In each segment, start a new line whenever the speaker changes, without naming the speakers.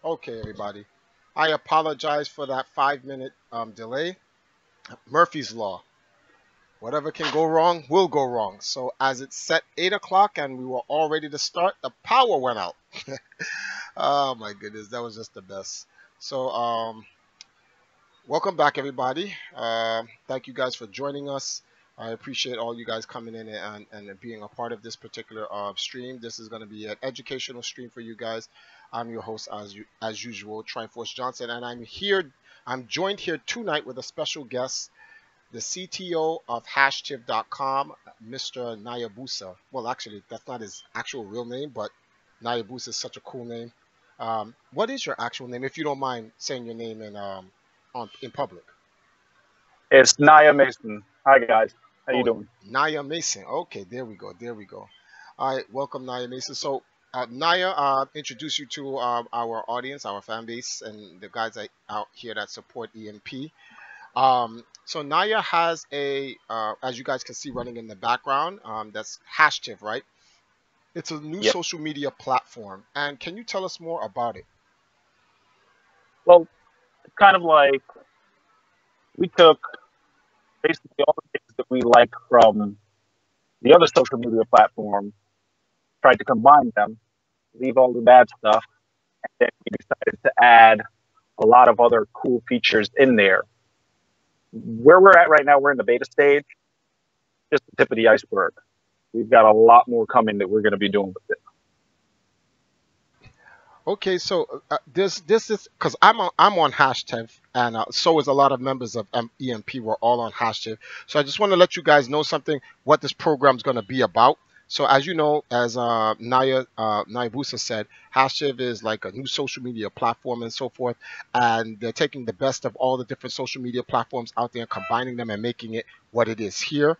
Okay, everybody. I apologize for that 5 minute delay. Murphy's Law. Whatever can go wrong will go wrong. So as it's set 8 o'clock and we were all ready to start, the power went out. Oh my goodness, that was just the best. So welcome back, everybody. Thank you guys for joining us. I appreciate all you guys coming in and being a part of this particular stream. This is going to be an educational stream for you guys. I'm your host, as usual, Triforce Johnson, and I'm here. I'm joined here tonight with a special guest, the CTO of Hashtiv.com, Mr. Nayabusa. Well, actually, that's not his actual real name, but Nayabusa is such a cool name. What is your actual name, if you don't mind saying your name in public?
It's Naya Mason. Hi guys, how you
Oh,
doing?
Naya Mason. Okay, there we go. There we go. All right, welcome, Naya Mason. So, Naya, introduce you to our audience, our fan base, and the guys out here that support EMP. So Naya has as you guys can see running in the background, that's Hashtiv, right? It's a new
Yep.
social media platform. And can you tell us more about it?
Well, it's kind of like we took basically all the things that we like from the other social media platform, tried to combine them, leave all the bad stuff, and then we decided to add a lot of other cool features in there. Where we're at right now, we're in the beta stage, just the tip of the iceberg. We've got a lot more coming that we're going to be doing with it.
Okay, so this is because I'm on Hashtiv, and so is a lot of members of EMP. We're all on Hashtiv. So I just want to let you guys know something what this program is going to be about. So as you know, as Naya Busa said, Hashtiv is like a new social media platform and so forth, and they're taking the best of all the different social media platforms out there, combining them and making it what it is here.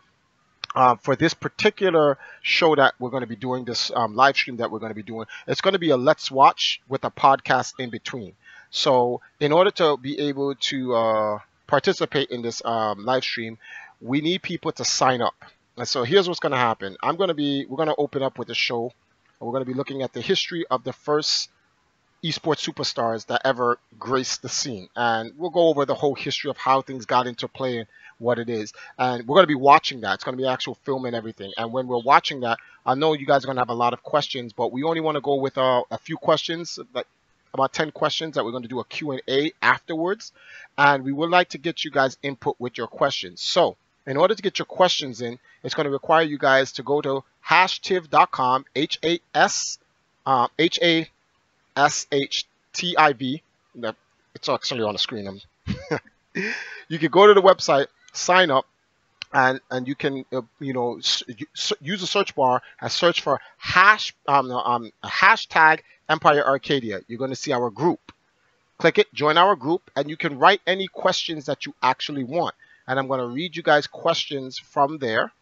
For this particular show that we're going to be doing, this live stream that we're going to be doing, it's going to be a let's watch with a podcast in between. So in order to be able to participate in this live stream, we need people to sign up. And so here's what's going to happen. We're going to open up with a show. We're going to be looking at the history of the first esports superstars that ever graced the scene. And we'll go over the whole history of how things got into play and what it is. And we're going to be watching that. It's going to be actual film and everything. And when we're watching that, I know you guys are going to have a lot of questions, but we only want to go with a few questions, like about 10 questions that we're going to do a Q&A afterwards. And we would like to get you guys input with your questions. So in order to get your questions in, it's going to require you guys to go to hashtiv.com, Hashtiv. It's actually on the screen. You can go to the website, sign up, and you can use the search bar and search for hashtag Empire Arcadia. You're going to see our group. Click it, join our group, and you can write any questions that you actually want. And I'm going to read you guys questions from there.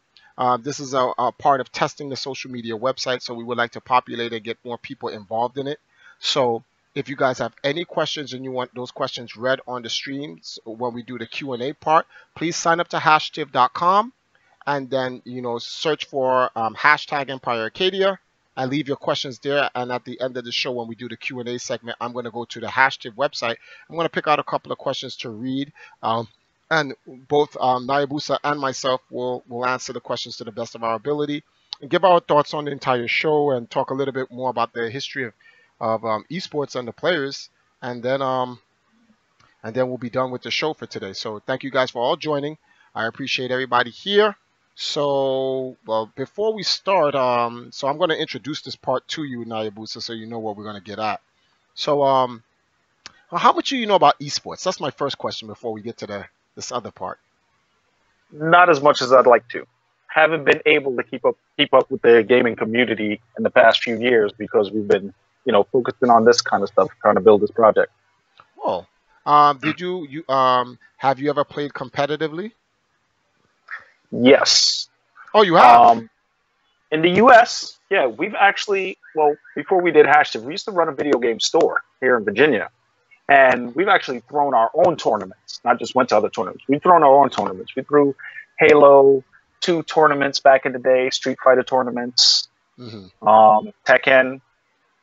This is a part of testing the social media website, so we would like to populate and get more people involved in it. So if you guys have any questions and you want those questions read on the streams when we do the Q&A part, please sign up to hashtiv.com and then search for hashtag Empire Arcadia and leave your questions there. And at the end of the show, when we do the Q&A segment, I'm going to go to the Hashtiv website. I'm going to pick out a couple of questions to read. And both Nayabusa and myself will answer the questions to the best of our ability and give our thoughts on the entire show and talk a little bit more about the history of esports and the players. And then we'll be done with the show for today. So thank you guys for all joining. I appreciate everybody here. So, well, before we start, so I'm going to introduce this part to you, Nayabusa, so you know what we're going to get at. So, how much do you know about esports? That's my first question before we get to this other part.
Not as much as I'd like to. Haven't been able to keep up with the gaming community in the past few years because we've been, focusing on this kind of stuff, trying to build this project.
Oh, did you have you ever played competitively?
Yes.
Oh, you have.
In the U.S., yeah, we've actually, before we did Hashtiv, we used to run a video game store here in Virginia. And we've actually thrown our own tournaments, not just went to other tournaments. We've thrown our own tournaments. We threw Halo 2 tournaments back in the day, Street Fighter tournaments, Tekken,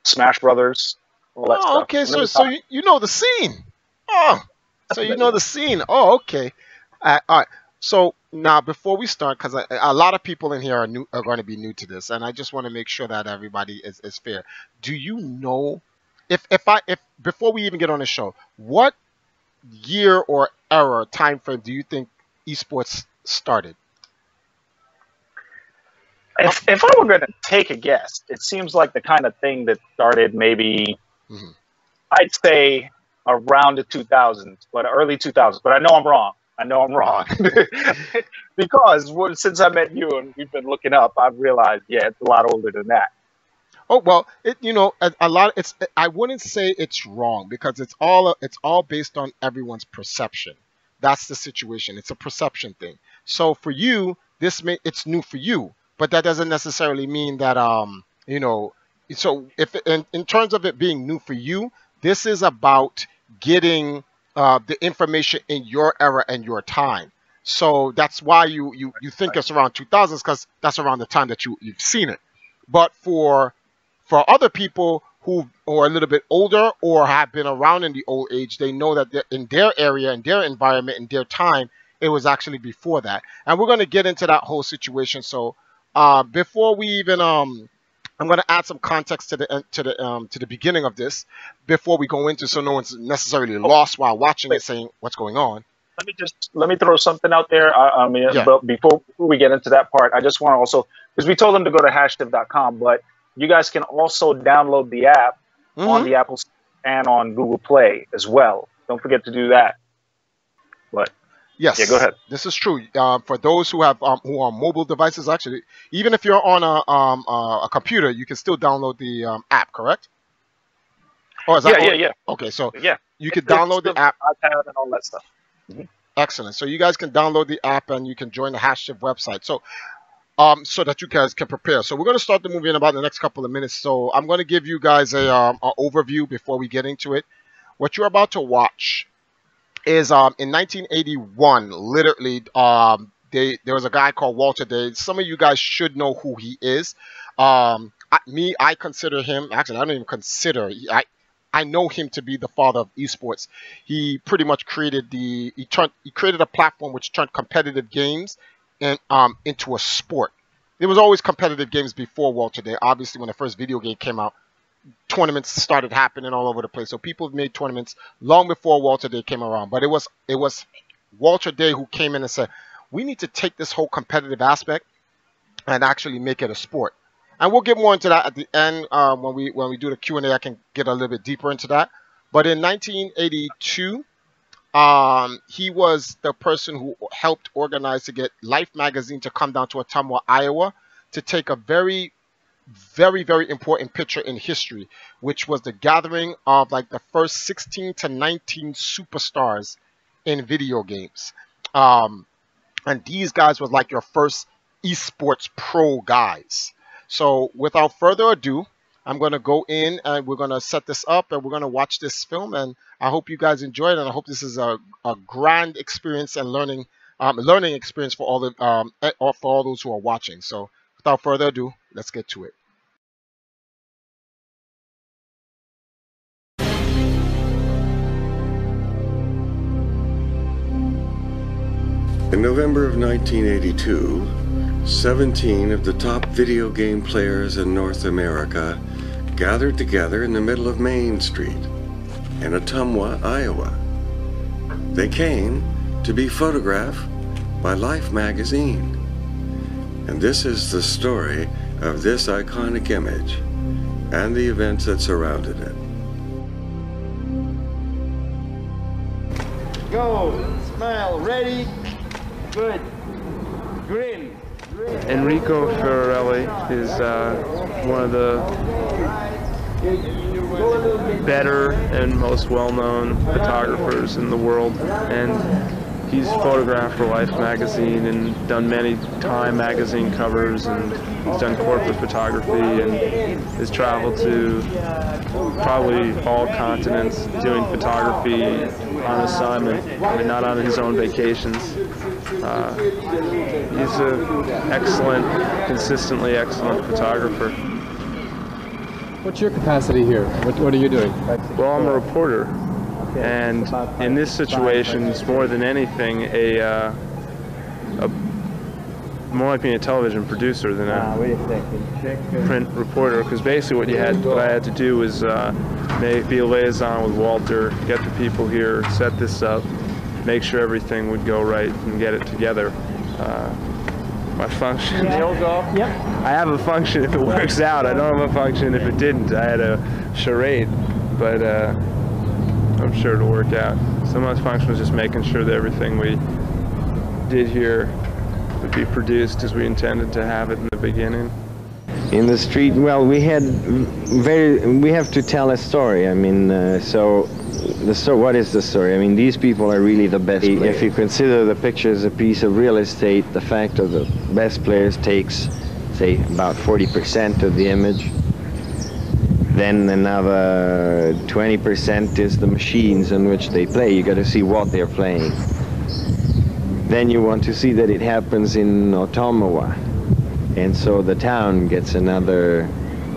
Smash Brothers. all that
Oh,
stuff.
okay.
And it
So
was
so
hot.
you know the scene. Oh, so you know
Definitely.
the scene. Oh, okay. All right. So now before we start, because a lot of people in here are going to be new to this, and I just want to make sure that everybody is fair. Do you know if before we even get on the show, what year or era time frame do you think esports started? How,
If I were going to take a guess, it seems like the kind of thing that started maybe,
mhm.
I'd say around the 2000s, but early 2000s. But I know I'm wrong. I know I'm wrong. Because since I met you and we've been looking up, I've realized, yeah, it's a lot older than that.
Oh well, a lot. It's I wouldn't say it's wrong because it's all based on everyone's perception. That's the situation. It's a perception thing. So for you, it's new for you, but that doesn't necessarily mean that you know. So if in terms of it being new for you, this is about getting the information in your era and your time. So that's why you think
Right.
it's around 2000s because that's around the time that you've seen it. But for other people who are a little bit older or have been around in the old age, they know that in their area, in their environment, in their time, it was actually before that. And we're going to get into that whole situation. So before we even, I'm going to add some context to the beginning of this before we go into, so no one's necessarily
Oh,
lost while watching
wait.
it, saying what's going on.
Let me throw something out there. I mean,
Yeah.
but before we get into that part, I just want to also, because we told them to go to hashtag.com, but you guys can also download the app on
Hmm.
the Apple Store and on Google Play as well. Don't forget to do that. But yeah, go
Yes,
ahead.
this is true. For those who are mobile devices, actually, even if you're on a computer, you can still download the app. Correct? Or is that
Yeah, yeah,
or,
yeah,
okay? So
yeah.
you can
It's
download
the
the app.
iPad and all that stuff. Mhm.
Excellent. So you guys can download the app and you can join the Hashtag website. So so that you guys can prepare. So we're going to start the movie in about the next couple of minutes. So I'm going to give you guys a overview before we get into it. What you're about to watch is in 1981, literally, there was a guy called Walter Day. Some of you guys should know who he is. I consider him, actually I don't even consider, I know him to be the father of esports. He pretty much he created a platform which turned competitive games into a sport. There was always competitive games before Walter Day. Obviously, when the first video game came out, tournaments started happening all over the place. So people have made tournaments long before Walter Day came around. But it was Walter Day who came in and said, we need to take this whole competitive aspect and actually make it a sport. And we'll get more into that at the end when we do the Q&A. I can get a little bit deeper into that. But in 1982, he was the person who helped organize to get Life magazine to come down to Ottumwa, Iowa, to take a very very very important picture in history, which was the gathering of like the first 16 to 19 superstars in video games. um, and these guys was like your first esports pro guys. So without further ado, I'm going to go in and we're going to set this up and we're going to watch this film, and I hope you guys enjoy it, and I hope this is a grand experience and learning experience for all for all those who are watching. So without further ado, let's get to it.
In November of 1982, 17 of the top video game players in North America gathered together in the middle of Main Street in Ottumwa, Iowa. They came to be photographed by Life magazine. And this is the story of this iconic image and the events that surrounded it.
Go, smile, ready, good, grin.
Enrico Ferrarelli is one of the better and most well-known photographers in the world, and he's photographed for Life magazine and done many Time magazine covers, and he's done corporate photography and has traveled to probably all continents doing photography on assignment. I mean, not on his own vacations. He's an excellent, consistently excellent photographer.
What's your capacity here? What are you doing?
Well, I'm a reporter, and in this situation, it's more than anything more like being a television producer than a print reporter. Because basically, what I had to do was be a liaison with Walter, get the people here, set this up, make sure everything would go right, and get it together. My function.
They all go? Yep.
I have a function if it works out. I don't have a function if it didn't. I had a charade, but I'm sure it'll work out. So my function was just making sure that everything we did here would be produced as we intended to have it in the beginning.
In the street, well, we have to tell a story. I mean, what is the story? I mean, these people are really the best players. If you consider the picture as a piece of real estate, the fact of the best players takes, say, about 40% of the image. Then another 20% is the machines on which they play. You got to see what they're playing. Then you want to see that it happens in Otomawa. And so the town gets another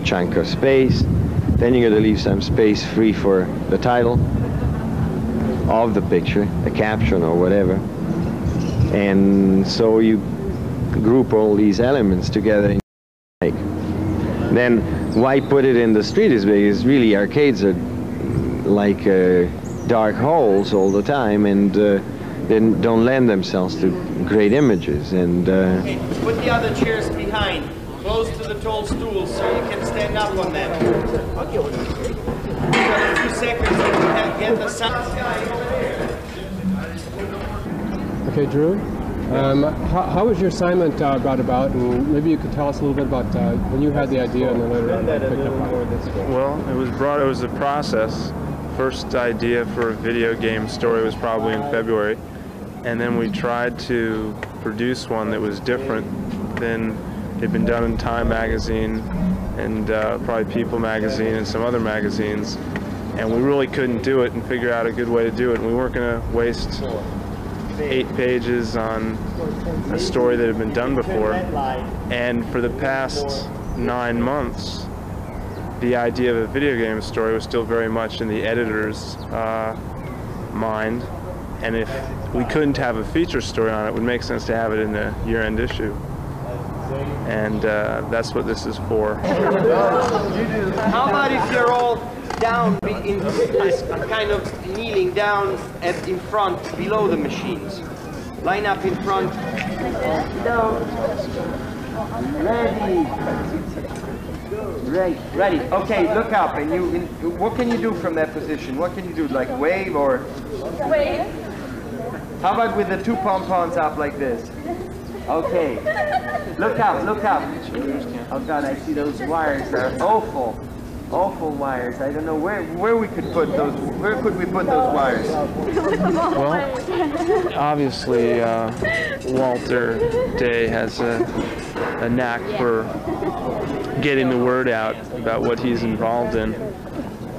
chunk of space. Then you got to leave some space free for the title of the picture, the caption or whatever. And so you group all these elements together. Then why put it in the street is because really arcades are like dark holes all the time, and then don't lend themselves to great images. And
Okay, put the other chairs behind, close to the tall stools so you can stand up on them. Okay. We've got a few seconds to get the sound.
Okay, Drew. How was your assignment brought about, and maybe you could tell us a little bit about when you had the idea and then later on picked up on it.
Well, it was a process. First idea for a video game story was probably in February, and then we tried to produce one that was different than had been done in Time magazine and probably People magazine and some other magazines, and we really couldn't do it and figure out a good way to do it. And we weren't going to waste 8 pages on a story that had been done before. And for the past 9 months, the idea of a video game story was still very much in the editor's mind. And if we couldn't have a feature story on it, it would make sense to have it in the year-end issue. And that's what this is for.
How about if you're all down in this kind of kneeling down in front, below the machines? Line up in front. Down. Ready. Right. Ready. Okay, look up. And what can you do from that position? What can you do? Like wave or?
Wave.
How about with the 2 pom-poms up like this? Okay. Look up, look up. Oh God, I see those wires. They're awful. Awful wires. I don't know where we could put those. Where could we put those wires?
Well, obviously, Walter Day has a knack for getting the word out about what he's involved in.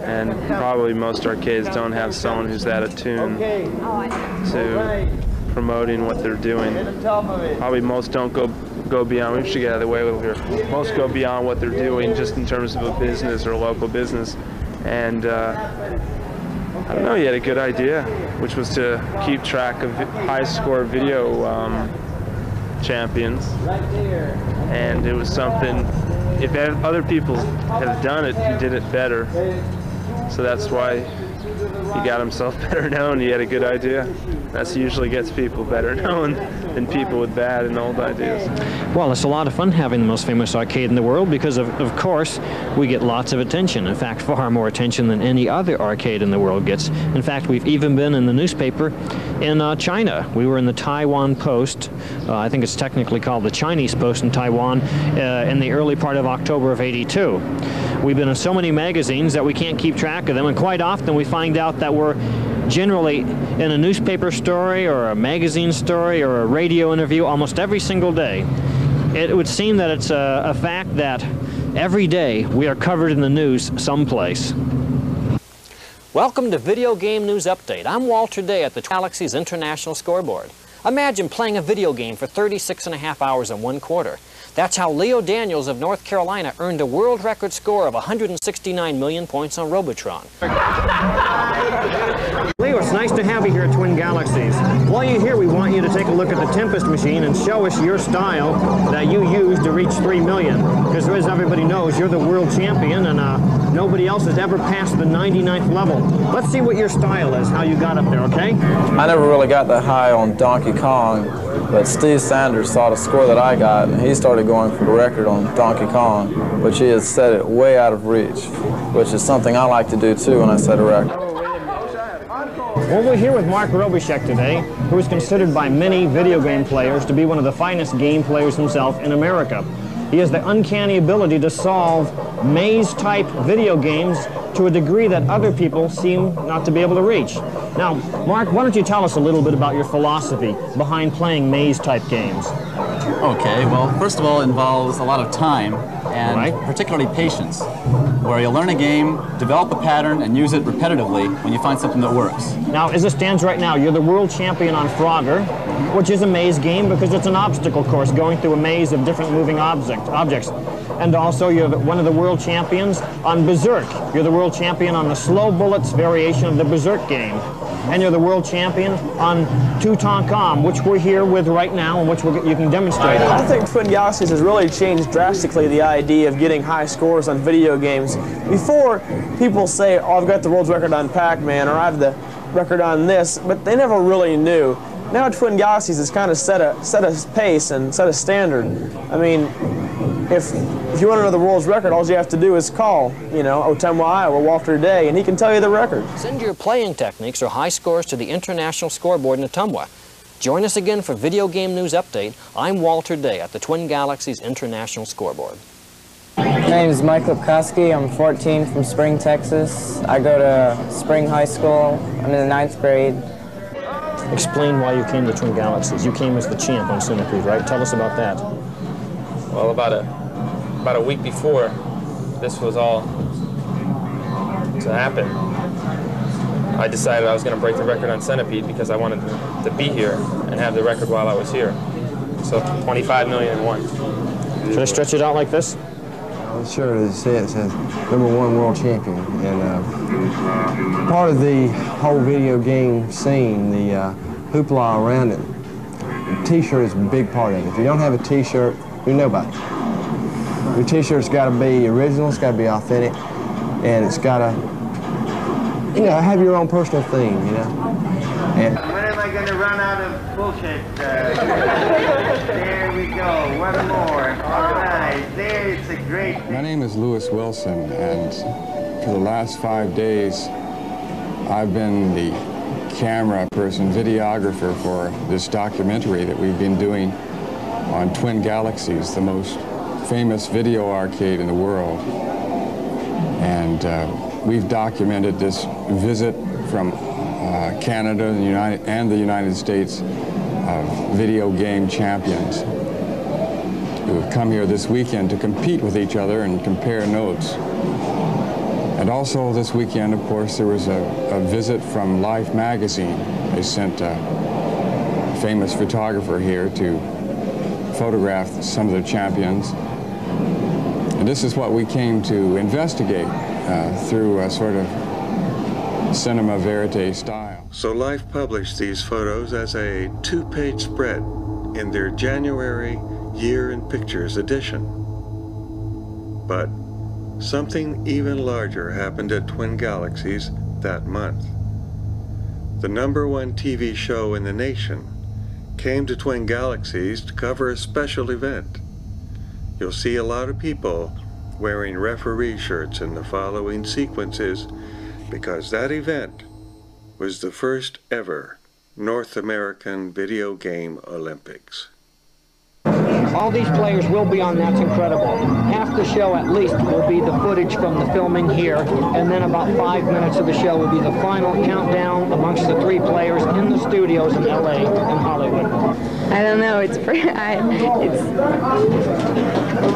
And probably most arcades don't have someone who's that attuned to promoting what they're doing. Probably most don't go beyond, we should get out of the way a little here. Most go beyond what they're doing just in terms of a business or a local business. And I don't know, he had a good idea, which was to keep track of high-score video champions. And it was something, if other people have done it, he did it better. So that's why he got himself better known. He had a good idea. That usually gets people better known than people with bad and old ideas.
Well, it's a lot of fun having the most famous arcade in the world because, of course, we get lots of attention. In fact, far more attention than any other arcade in the world gets. In fact, we've even been in the newspaper in China. We were in the Taiwan Post. I think it's technically called the Chinese Post in Taiwan in the early part of October of '82. We've been in so many magazines that we can't keep track of them, and quite often we find out that we're generally in a newspaper story or a magazine story or a radio interview almost every single day. It would seem that it's a fact that every day we are covered in the news someplace. Welcome to Video Game News Update. I'm Walter Day at the Galaxy's International Scoreboard. Imagine playing a video game for 36.5 hours in 1 quarter. That's how Leo Daniels of North Carolina earned a world record score of 169 million points on Robotron. Leo, it's nice to have you here at Twin Galaxies. While you're here, we want you to take a look at the Tempest machine and show us your style that you used to reach 3 million. Because as everybody knows, you're the world champion, and nobody else has ever passed the 99th level. Let's see what your style is, how you got up there, okay?
I never really got that high on Donkey Kong, but Steve Sanders saw the score that I got, and he started going for the record on Donkey Kong, which he has set it way out of reach, which is something I like to do too when I set a record.
Well, we're here with Mark Robichek today, who is considered by many video game players to be one of the finest game players himself in America. He has the uncanny ability to solve maze-type video games to a degree that other people seem not to be able to reach. Now, Mark, why don't you tell us a little bit about your philosophy behind playing maze-type games?
Okay, well, first of all, it involves a lot of time and particularly patience, where you learn a game, develop a pattern, and use it repetitively when you find something that works.
Now, as it stands right now, you're the world champion on Frogger, which is a maze game because it's an obstacle course going through a maze of different moving objects. And also, you're one of the world champions on Berserk. You're the world champion on the slow bullets variation of the Berserk game. And you're the world champion on Tutankhamun, which we're here with right now and which you can demonstrate.
I think Twin Galaxies has really changed drastically the idea of getting high scores on video games. Before, people say, oh, I've got the world's record on Pac-Man, or I have the record on this, but they never really knew. Now Twin Galaxies has kind of set a pace and set a standard. I mean, if you want to know the world's record, all you have to do is call, Ottumwa, Iowa, Walter Day, and he can tell you the record.
Send your playing techniques or high scores to the International Scoreboard in Ottumwa. Join us again for Video Game News Update. I'm Walter Day at the Twin Galaxies International Scoreboard.
My name is Mike Lipkowski. I'm 14 from Spring, Texas. I go to Spring High School. I'm in the 9th grade.
Explain why you came to Twin Galaxies. You came as the champ on Centipede, right? Tell us about that.
Well, about a week before this was all to happen, I decided I was going to break the record on Centipede because I wanted to be here and have the record while I was here. So 25,000,001. Should I stretch it out like this?
Sure, it says #1 world champion, and part of the whole video game scene, the hoopla around it. The T-shirt is a big part of it. If you don't have a T-shirt, you're nobody. Your T-shirt's got to be original, it's got to be authentic, and it's got to, have your own personal theme, And
when am I going to run out of bullshit? There we go. One more. All right. There, it's a great thing.
My name is Lewis Wilson, and for the last 5 days, I've been the camera person, videographer for this documentary that we've been doing on Twin Galaxies, the most famous video arcade in the world. And we've documented this visit from Canada and the United States of video game champions who have come here this weekend to compete with each other and compare notes. And also this weekend, of course, there was a visit from Life magazine. They sent a famous photographer here to photograph some of the champions. And this is what we came to investigate through a sort of cinema verite style.
So Life published these photos as a 2-page spread in their January Year in Pictures edition. But something even larger happened at Twin Galaxies that month. The #1 TV show in the nation came to Twin Galaxies to cover a special event. You'll see a lot of people wearing referee shirts in the following sequences because that event was the first ever North American Video Game Olympics.
All these players will be on That's Incredible. Half the show at least will be the footage from the filming here, and then about 5 minutes of the show will be the final countdown amongst the 3 players in the studios in LA and Hollywood.
I don't know. It's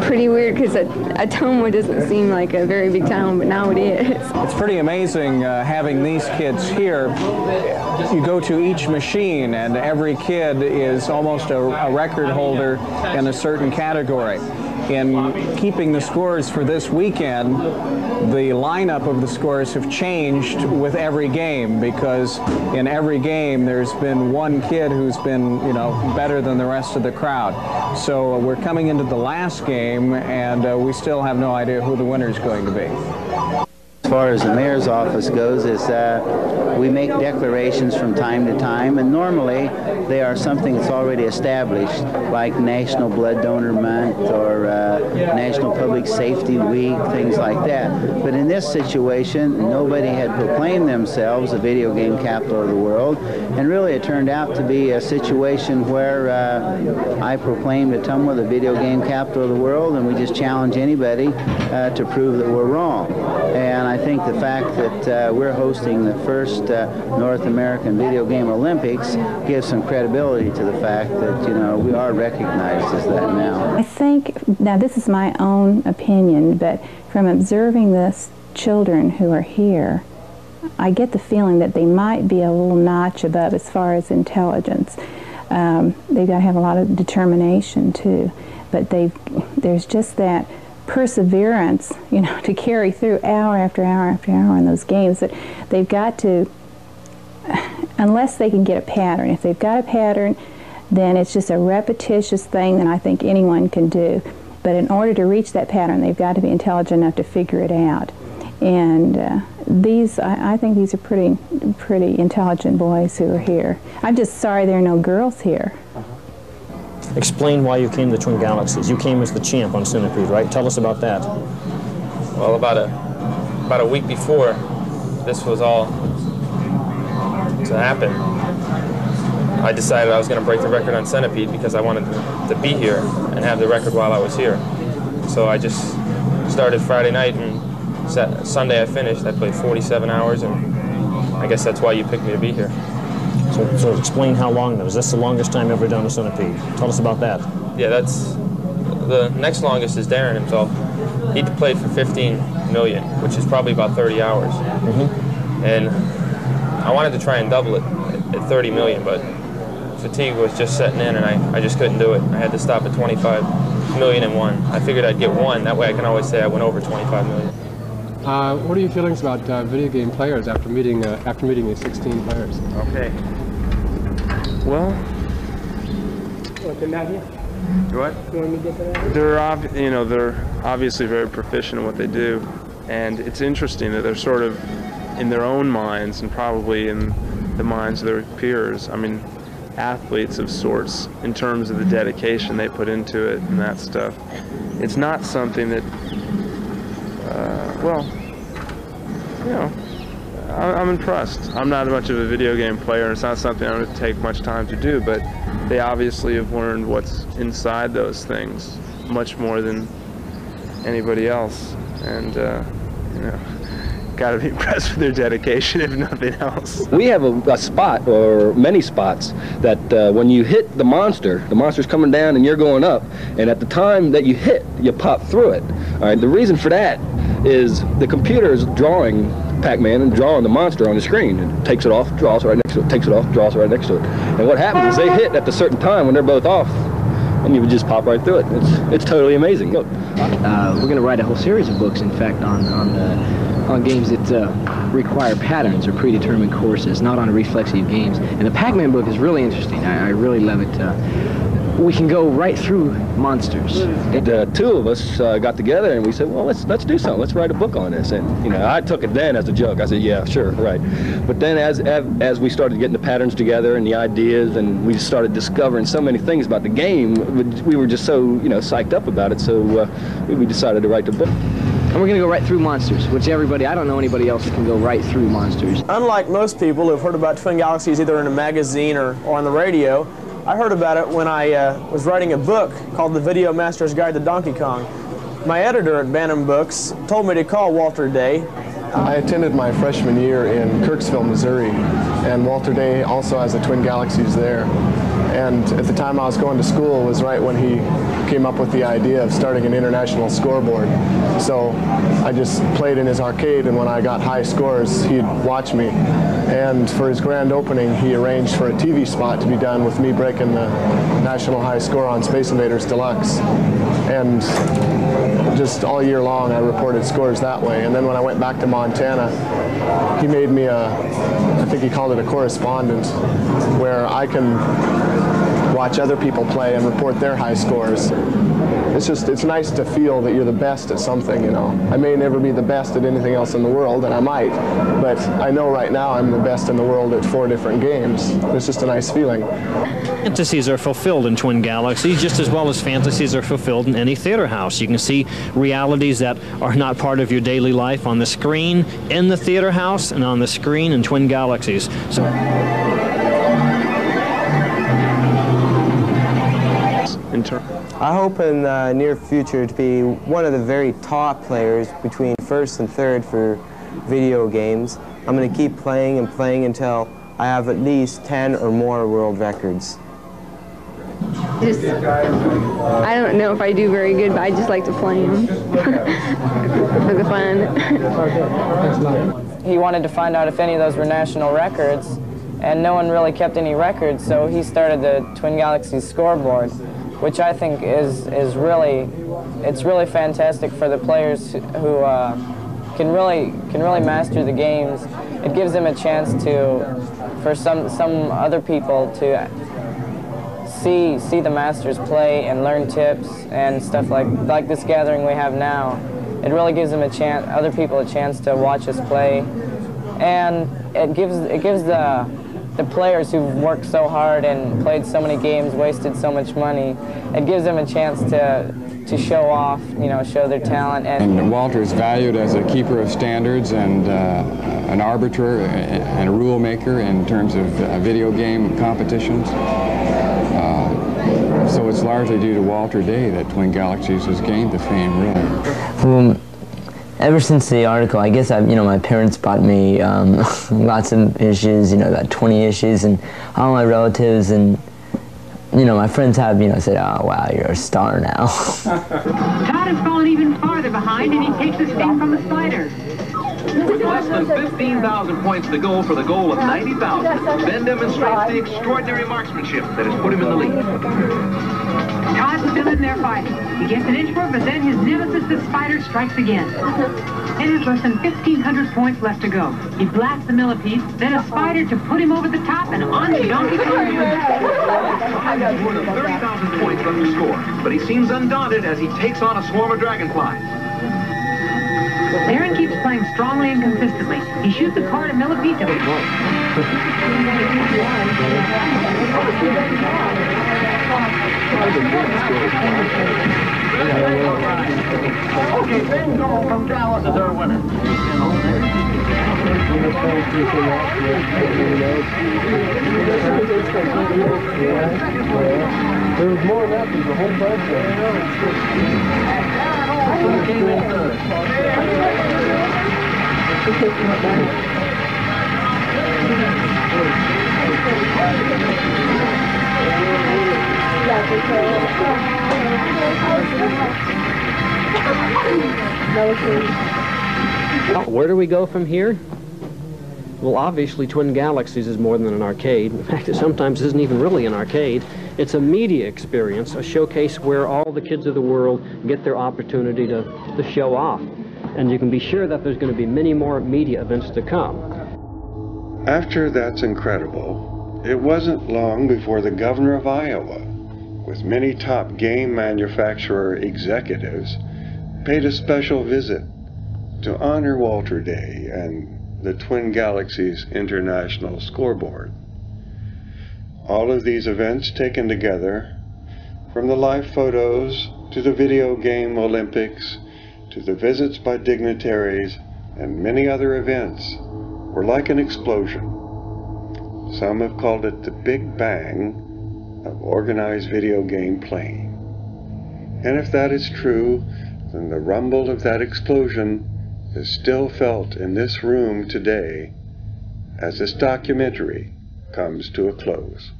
pretty weird because Atomo doesn't seem like a very big town, but now it is.
It's pretty amazing having these kids here. You go to each machine, and every kid is almost a record holder in a certain category. In keeping the scores for this weekend, the lineup of the scores have changed with every game, because in every game there's been one kid who's been, better than the rest of the crowd. So we're coming into the last game, and we still have no idea who the winner is going to be.
As far as the mayor's office goes, is we make declarations from time to time, and normally they are something that's already established, like National Blood Donor Month or National Public Safety Week, things like that. But in this situation, nobody had proclaimed themselves the video game capital of the world, and really it turned out to be a situation where I proclaimed Ottumwa the video game capital of the world, and we just challenge anybody to prove that we're wrong. And I think the fact that we're hosting the first North American Video Game Olympics gives some credibility to the fact that, we are recognized as that now.
I think, now this is my own opinion, but from observing the children who are here, I get the feeling that they might be a little notch above as far as intelligence. They've got to have a lot of determination too, but there's just that perseverance, to carry through hour after hour after hour in those games, that they've got to, unless they can get a pattern. If they've got a pattern, then it's just a repetitious thing that I think anyone can do. But in order to reach that pattern, they've got to be intelligent enough to figure it out. And I think these are pretty intelligent boys who are here. I'm just sorry there are no girls here.
Explain why you came to Twin Galaxies. You came as the champ on Centipede, right? Tell us about that.
Well, about a week before this was all to happen, I decided I was going to break the record on Centipede because I wanted to be here and have the record while I was here. So I just started Friday night, and Sunday I finished. I played 47 hours, and I guess that's why you picked me to be here.
So explain how long that was. That's the longest time ever done a Centipede. Tell us about that.
Yeah, that's the next longest is Darren himself. He played for 15 million, which is probably about 30 hours. And I wanted to try and double it at 30 million, but fatigue was just setting in, and I just couldn't do it. I had to stop at 25 million and one. I figured I'd get one. That way I can always say I went over 25 million.
What are your feelings about video game players after meeting the 16 players?
Okay. Well,
what?
They're obviously very proficient in what they do, and it's interesting that they're sort of in their own minds and probably in the minds of their peers. I mean, athletes of sorts in terms of the dedication they put into it and that stuff. It's not something that, I'm impressed. I'm not much of a video game player. It's not something I'm going to take much time to do, but they obviously have learned what's inside those things much more than anybody else. And, got to be impressed with their dedication, if nothing else.
We have a spot, or many spots, that when you hit the monster's coming down and you're going up, and at the time that you hit, you pop through it. All right, the reason for that is the computer is drawing Pac-Man and drawing the monster on the screen, and takes it off, draws it right next to it, takes it off, draws it right next to it. And what happens is they hit at the certain time when they're both off, and you would just pop right through it. It's totally amazing. Look.
We're going to write a whole series of books, in fact, on games that require patterns or predetermined courses, not on reflexive games. And the Pac-Man book is really interesting. I really love it. We can go right through monsters.
The two of us got together and we said, well, let's do something. Let's write a book on this. And I took it then as a joke. I said, yeah, sure, right. But then as we started getting the patterns together and the ideas, and we started discovering so many things about the game, we were just so psyched up about it. So we decided to write the book.
And we're going to go right through monsters, which I don't know anybody else that can go right through monsters.
Unlike most people who've heard about Twin Galaxies either in a magazine or on the radio, I heard about it when I was writing a book called The Video Master's Guide to Donkey Kong. My editor at Bantam Books told me to call Walter Day.
I attended my freshman year in Kirksville, Missouri, and Walter Day also has the Twin Galaxies there. And at the time I was going to school was right when he came up with the idea of starting an international scoreboard. So I just played in his arcade, and when I got high scores, he'd watch me. And for his grand opening, he arranged for a TV spot to be done with me breaking the national high score on Space Invaders Deluxe. And just all year long, I reported scores that way. And then when I went back to Montana, he made me I think he called it a correspondent, where I can watch other people play and report their high scores. It's nice to feel that you're the best at something, you know. I may never be the best at anything else in the world, and I might, but I know right now I'm the best in the world at 4 different games. It's just a nice feeling.
Fantasies are fulfilled in Twin Galaxies just as well as fantasies are fulfilled in any theater house. You can see realities that are not part of your daily life on the screen in the theater house and on the screen in Twin Galaxies. So
I hope in the near future to be one of the very top players between first and third for video games. I'm going to keep playing and playing until I have at least 10 or more world records.
I don't know if I do very good, but I just like to play them for the fun.
He wanted to find out if any of those were national records, and no one really kept any records, so he started the Twin Galaxies scoreboard, which I think is really fantastic for the players who can really master the games. It gives them a chance for some other people to see the masters play and learn tips and stuff like this gathering we have now. It really gives them other people a chance to watch us play, and it gives the players who've worked so hard and played so many games, wasted so much money, it gives them a chance to show off, you know, show their talent.
And Walter's valued as a keeper of standards and an arbiter and a rule maker in terms of video game competitions. So it's largely due to Walter Day that Twin Galaxies has gained the fame, really.
Well, ever since the article, I guess my parents bought me lots of issues, about 20 issues, and all my relatives and, my friends have, said, "Oh, wow, you're a star now."
Todd has fallen even farther behind, and he takes a sting from the spider.
With less than 15,000 points to go for the goal of 90,000, Ben demonstrates the extraordinary marksmanship that has put him in the lead.
Todd's still in there fighting. He gets an inch for it, but then his nemesis, the spider, strikes again. It has less than 1,500 points left to go. He blasts the millipede, then a spider to put him over the top, and on to Donkey Kong.
More than 30,000 points left to score, but he seems undaunted as he takes on a swarm of dragonflies.
Aaron keeps playing strongly and consistently. He shoots apart a millipede to
Okay, Ben Gold from Dallas is our winner.
There was more than that. There's a whole bunch of
Came in third.
Where do we go from here? Well, obviously, Twin Galaxies is more than an arcade. In fact, it sometimes isn't even really an arcade. It's a media experience, a showcase where all the kids of the world get their opportunity to show off. And you can be sure that there's going to be many more media events to come.
After That's Incredible, it wasn't long before the governor of Iowa, with many top game manufacturer executives, paid a special visit to honor Walter Day and the Twin Galaxies International Scoreboard. All of these events taken together, from the live photos to the video game Olympics to the visits by dignitaries and many other events, were like an explosion. Some have called it the Big Bang of organized video game playing. And if that is true, and the rumble of that explosion is still felt in this room today as this documentary comes to a close.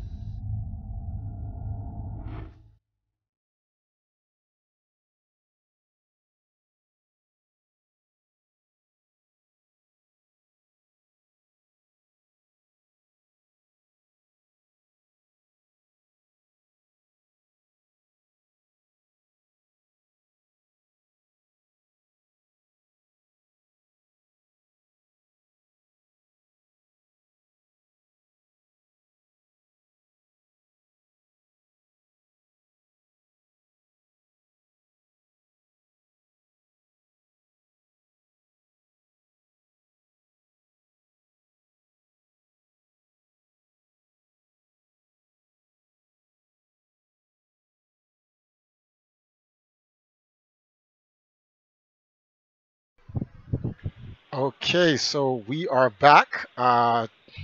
Okay, so we are back.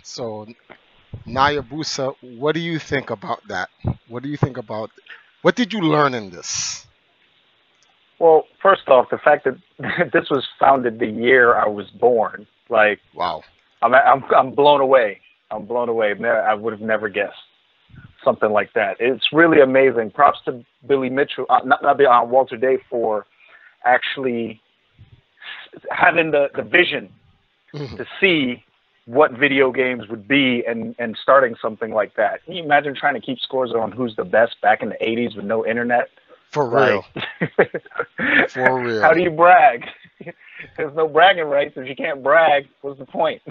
So Nayabusa, what do you think about that? What do you think about what did you learn in this?
Well, first off, the fact that this was founded the year I was born, like,
wow,
I'm blown away. I'm blown away. I would have never guessed something like that. It's really amazing. Props to Billy Mitchell, Walter Day for actually having the vision to see what video games would be and starting something like that. Can you imagine trying to keep scores on who's the best back in the 80s with no internet?
For real. For real.
How do you brag? There's no bragging rights. If you can't brag, what's the point?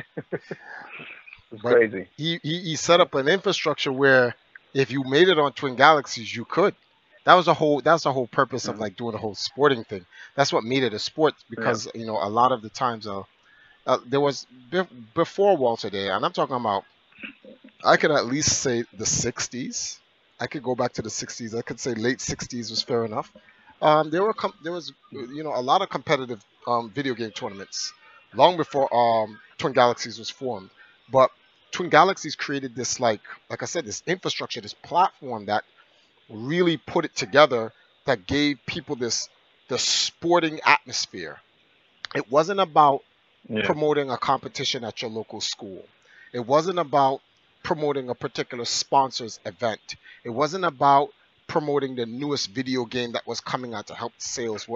It's crazy.
He set up an infrastructure where if you made it on Twin Galaxies, you could. That's the whole purpose of like doing the whole sporting thing. That's what made it a sport, because you know, a lot of the times there was before Walter Day, and I'm talking about, I could at least say the 60s. I could go back to the 60s. I could say late 60s was fair enough. There was you know, a lot of competitive video game tournaments long before Twin Galaxies was formed. But Twin Galaxies created this, like I said, this infrastructure, this platform that really put it together, that gave people the sporting atmosphere. It wasn't about promoting a competition at your local school. It wasn't about promoting a particular sponsor's event. It wasn't about promoting the newest video game that was coming out to help sales.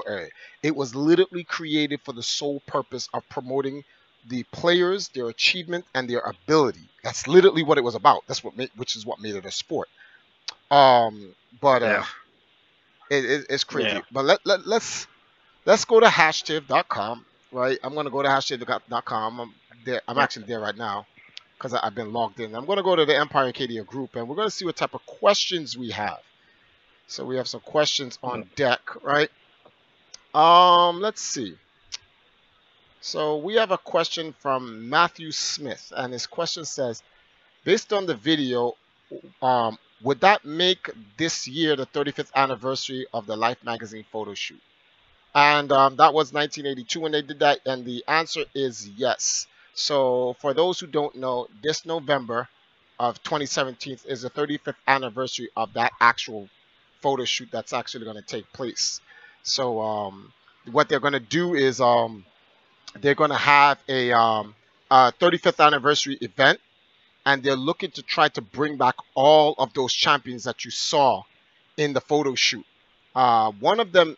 It was literally created for the sole purpose of promoting the players, their achievement, and their ability. That's literally what it was about. Which is what made it a sport. It's crazy.
Yeah.
But let's go to hashtag.com, right? I'm gonna go to hashtag.com. I'm actually there right now because I've been logged in. I'm gonna go to the Empire Arcadia group, and we're gonna see what type of questions we have. So we have some questions on deck, right? Let's see. So we have a question from Matthew Smith, and his question says, based on the video, would that make this year the 35th anniversary of the Life magazine photo shoot? And that was 1982 when they did that, and the answer is yes. So for those who don't know, this November of 2017 is the 35th anniversary of that actual photo shoot that's actually going to take place. So what they're going to do is they're going to have a 35th anniversary event, and they're looking to try to bring back all of those champions that you saw in the photo shoot. One of them,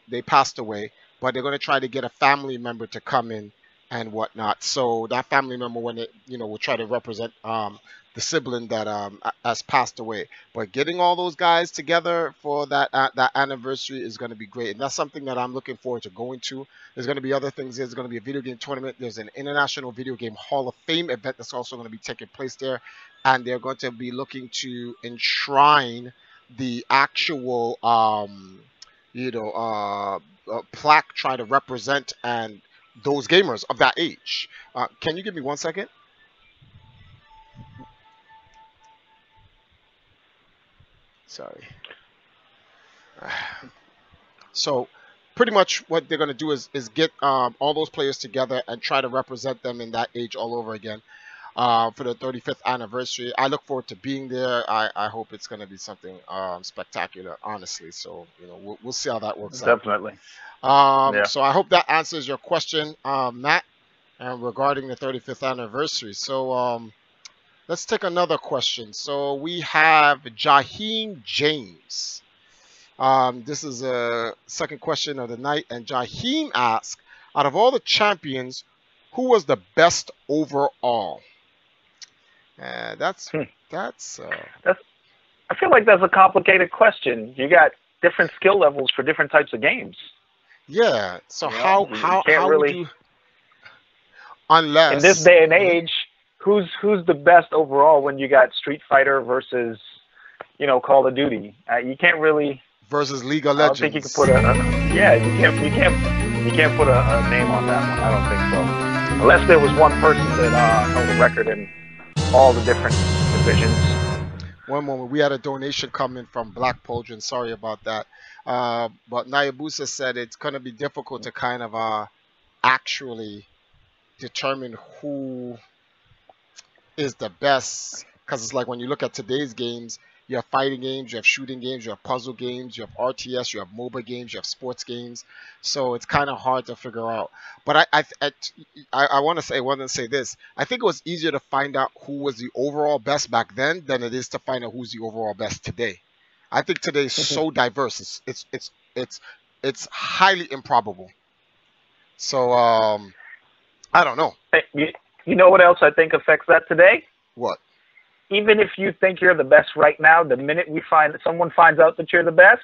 they passed away, but they're going to try to get a family member to come in and whatnot. So that family member, when it, you know, will try to represent the sibling that has passed away. But getting all those guys together for that anniversary is going to be great, and that's something that I'm looking forward to going to. There's going to be other things. There's going to be a video game tournament. There's an International Video Game Hall of Fame event that's also going to be taking place there, and they're going to be looking to enshrine the actual plaque trying to represent and those gamers of that age. Can you give me 1 second? Sorry. So pretty much what they're going to do is get all those players together and try to represent them in that age all over again. for the 35th anniversary. I look forward to being there. I hope it's going to be something spectacular, honestly. So, we'll see how that works out.
Definitely.
Yeah. So I hope that answers your question, Matt, regarding the 35th anniversary. So let's take another question. So we have Jaheem James. This is a second question of the night, and Jaheem asks, out of all the champions, who was the best overall? That's.
I feel like that's a complicated question. You got different skill levels for different types of games.
Yeah. So how
really,
would you? Unless
in this day and age, who's the best overall when you got Street Fighter versus, Call of Duty? You can't really.
Versus League of Legends.
I don't think you can put you can't put a name on that one. I don't think so. Unless there was one person that held a record in all the different divisions.
One moment, we had a donation coming from Black Poldrin. Sorry about that. But Nayabusa said it's going to be difficult to kind of actually determine who is the best, because it's like when you look at today's games, you have fighting games, you have shooting games, you have puzzle games, you have RTS, you have MOBA games, you have sports games. So it's kind of hard to figure out. But I want to say this. I think it was easier to find out who was the overall best back then than it is to find out who's the overall best today. I think today is so diverse. It's highly improbable. So I don't know.
You know what else I think affects that today?
What?
Even if you think you're the best right now, the minute someone finds out that you're the best,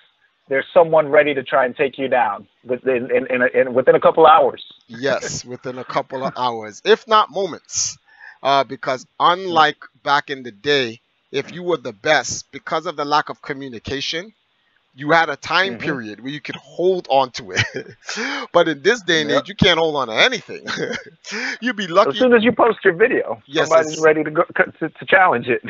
there's someone ready to try and take you down within a couple hours.
Yes, within a couple of hours, if not moments. Because unlike back in the day, if you were the best, because of the lack of communication, you had a time period where you could hold on to it. But in this day and age, you can't hold on to anything. You'd be lucky.
As soon as you post your video, somebody's ready to go to challenge it.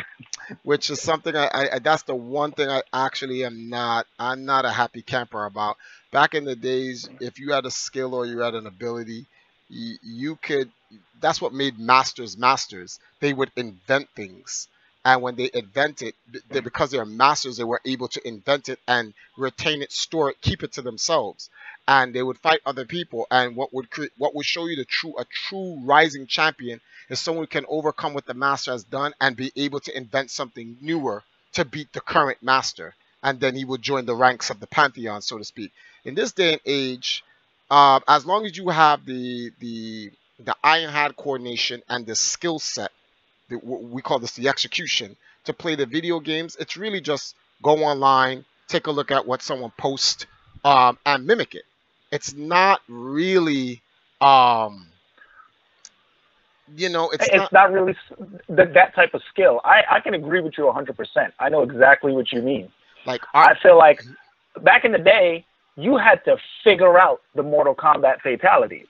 Which is something that's the one thing I actually I'm not a happy camper about. Back in the days, if you had a skill or you had an ability, you could, that's what made masters. They would invent things. And when they invent it, because they're masters, they were able to invent it and retain it, store it, keep it to themselves. And they would fight other people. And what would show you a true rising champion is someone who can overcome what the master has done and be able to invent something newer to beat the current master. And then he would join the ranks of the pantheon, so to speak. In this day and age, as long as you have the iron-hand coordination and the skill set, we call this the execution, to play the video games, it's really just go online, take a look at what someone posts, and mimic it. It's not really,
it's not really that type of skill. I can agree with you 100%. I know exactly what you mean. I feel like back in the day, you had to figure out the Mortal Kombat fatalities.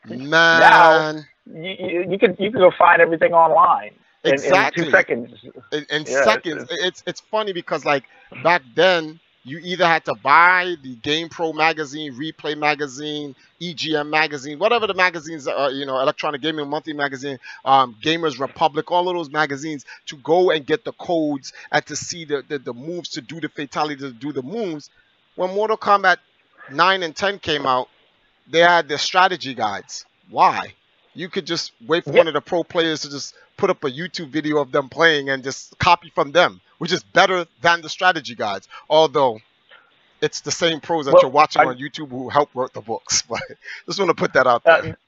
Man.
Now, you can go find everything online
exactly.
in 2 seconds.
In seconds. It's funny because back then you either had to buy the GamePro magazine, Replay magazine, EGM magazine, whatever the magazines are, Electronic Gaming Monthly magazine, Gamers Republic, all of those magazines, to go and get the codes and to see the moves, to do the fatality, to do the moves. When Mortal Kombat 9 and 10 came out, they had the strategy guides. Why? You could just wait for one of the pro players to just put up a YouTube video of them playing and just copy from them, which is better than the strategy guides. Although it's the same pros that you're watching on YouTube who helped wrote the books. But just want to put that out there.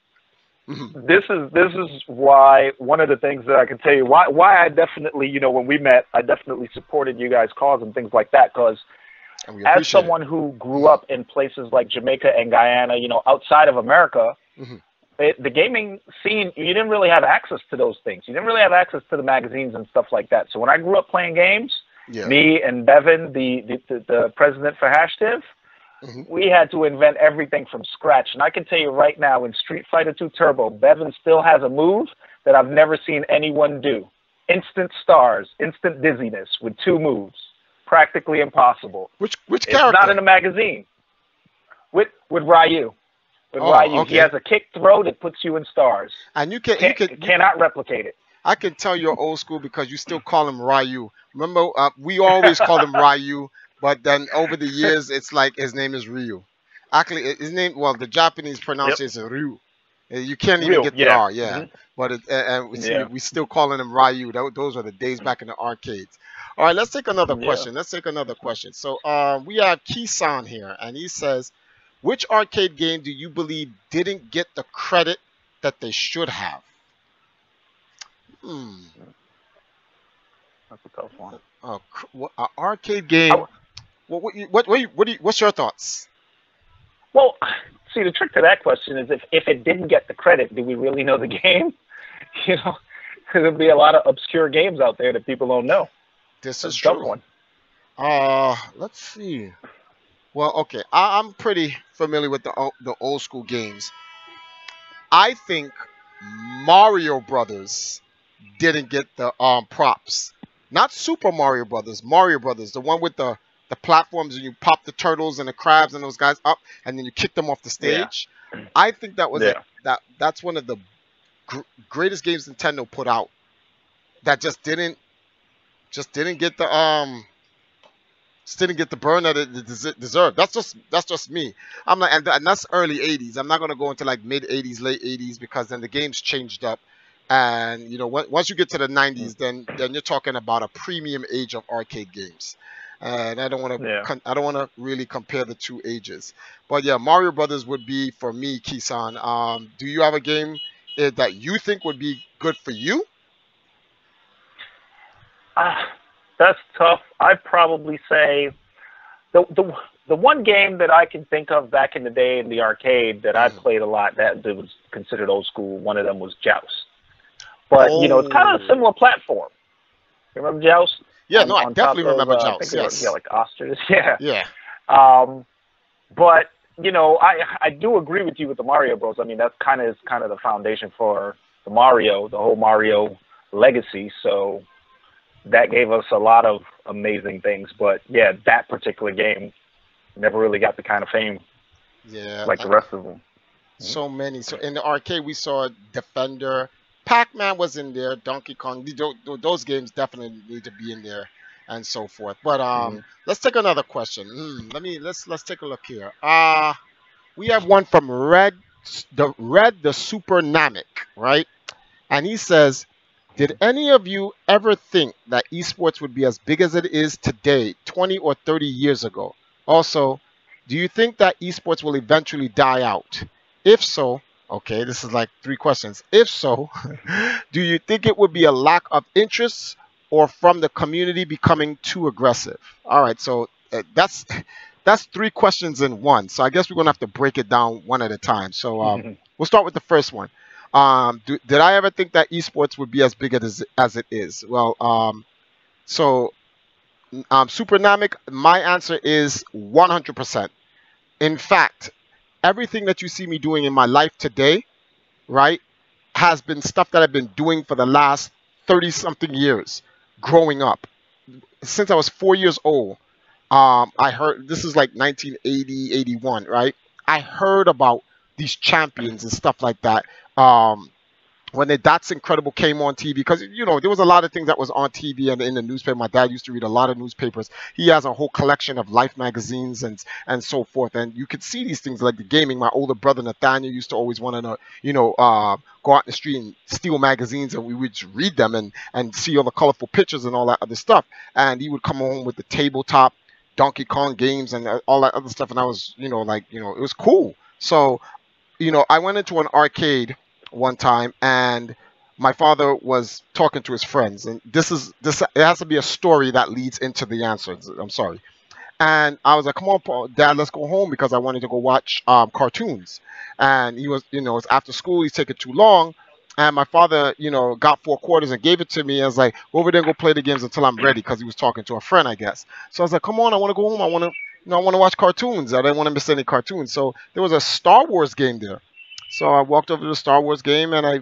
This is why one of the things that I can tell you why I definitely, when we met, I definitely supported you guys' cause and things like that, because as someone who grew up in places like Jamaica and Guyana, outside of America, the gaming scene, you didn't really have access to those things. You didn't really have access to the magazines and stuff like that. So when I grew up playing games, me and Bevan, the president for Hashtiv, we had to invent everything from scratch. And I can tell you right now, in Street Fighter 2 Turbo, Bevan still has a move that I've never seen anyone do. Instant stars, instant dizziness with 2 moves. Practically impossible.
Which
it's
character?
Not in a magazine. With Ryu. With
Oh,
Ryu,
okay.
he has a kick throw that puts you in stars.
And you
cannot replicate it.
I can tell you're old school because you still call him Ryu. Remember, we always called him Ryu, but then over the years, it's like his name is Ryu. Actually, his name, well, the Japanese pronunciation is Ryu. You can't even
Ryu,
get the
yeah.
R, yeah. But
Yeah.
we still calling him Ryu. Those were the days back in the arcades. All right, let's take another question. Let's take another question. So we have Kisan here, and he says, which arcade game do you believe didn't get the credit that they should have?
That's a tough one.
Arcade game. What's your thoughts?
Well, see, the trick to that question is if it didn't get the credit, do we really know the game? You know, because there'll be a lot of obscure games out there that people don't know.
This
That's
is
a tough
true.
one.
Let's see. Well, okay, I'm pretty familiar with the old school games. I think Mario Brothers didn't get the props. Not Super Mario Brothers, Mario Brothers, the one with the platforms and you pop the turtles and the crabs and those guys up and then you kick them off the stage. I think that was that's one of the greatest games Nintendo put out that just didn't get the burn that it deserved. That's just me. I'm like, and that's early '80s. I'm not gonna go into like mid '80s, late '80s because then the games changed up, and you know once you get to the '90s, then you're talking about a premium age of arcade games, and I don't want to really compare the two ages. But yeah, Mario Brothers would be for me, Kisan. Do you have a game that you think would be good for you?
That's tough. I'd probably say the one game that I can think of back in the day in the arcade that I played a lot that was considered old school. One of them was Joust. But you know, it's kind of a similar platform. You remember Joust?
Yeah, I definitely remember Joust. Yes.
Yeah, like ostrich. Yeah.
Yeah.
But you know, I do agree with you with the Mario Bros. I mean, that's kind of the foundation for the whole Mario legacy. So that gave us a lot of amazing things. But yeah, that particular game never really got the kind of fame like the rest of them.
So many. So in the arcade, we saw Defender. Pac-Man was in there. Donkey Kong. Those games definitely need to be in there, and so forth. But let's take another question. Let's take a look here. We have one from Red the Super Namek, right? And he says, did any of you ever think that esports would be as big as it is today, 20 or 30 years ago? Also, do you think that esports will eventually die out? If so, okay, this is like 3 questions. If so, do you think it would be a lack of interest or from the community becoming too aggressive? All right, so that's 3 questions in one. So I guess we're going to have to break it down one at a time. So we'll start with the first one. Did I ever think that esports would be as big as it is? Well, Super Namek, my answer is 100%. In fact, everything that you see me doing in my life today, right, has been stuff that I've been doing for the last 30-something years, growing up. Since I was 4 years old, I heard, this is like 1980, 81, right? I heard about these champions and stuff like that. When the That's Incredible came on TV, because, you know, there was a lot of things that was on TV and in the newspaper. My dad used to read a lot of newspapers. He has a whole collection of Life magazines and so forth. And you could see these things like the gaming. My older brother, Nathaniel, used to always want to, go out in the street and steal magazines, and we would just read them and see all the colorful pictures and all that other stuff. And he would come home with the tabletop Donkey Kong games and all that other stuff. And I was, it was cool. So, I went into an arcade one time and my father was talking to his friends, and this it has to be a story that leads into the answer. I'm sorry. And I was like, come on, Paul, Dad, let's go home, because I wanted to go watch cartoons. And he was, it's after school, he's taking too long. And my father, got 4 quarters and gave it to me. I was like, go over there and go play the games until I'm ready, because he was talking to a friend, I guess. So I was like, come on, I want to go home. I want to watch cartoons. I didn't want to miss any cartoons. So there was a Star Wars game there. So I walked over to the Star Wars game and I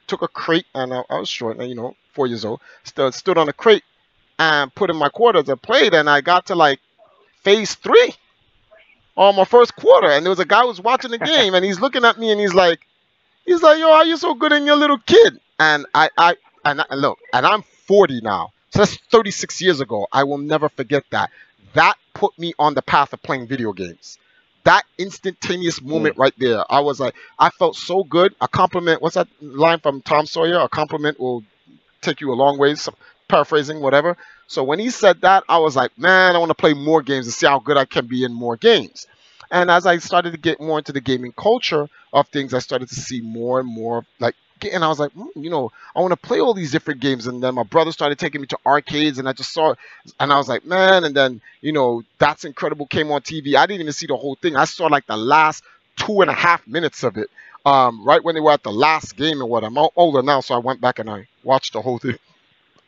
took a crate, and I was short, 4 years old, stood on a crate and put in my quarters and played, and I got to like phase 3. on my first quarter, and there was a guy who was watching the game, and he's looking at me, and he's like, yo, how you so good in your little kid? And and look, and I'm 40 now, so that's 36 years ago. I will never forget that. That put me on the path of playing video games. That instantaneous moment right there, I was like, I felt so good. A compliment. What's that line from Tom Sawyer? A compliment will take you a long ways. Paraphrasing, whatever. So when he said that, I was like, man, I want to play more games and see how good I can be in more games. And as I started to get more into the gaming culture of things, I started to see more and more like, and I was like, you know, I want to play all these different games. And then my brother started taking me to arcades, and I just saw, and I was like, man. And then, you know, That's Incredible came on TV. I didn't even see the whole thing. I saw like the last 2.5 minutes of it, right when they were at the last game and what. I'm older now, so I went back and I watched the whole thing.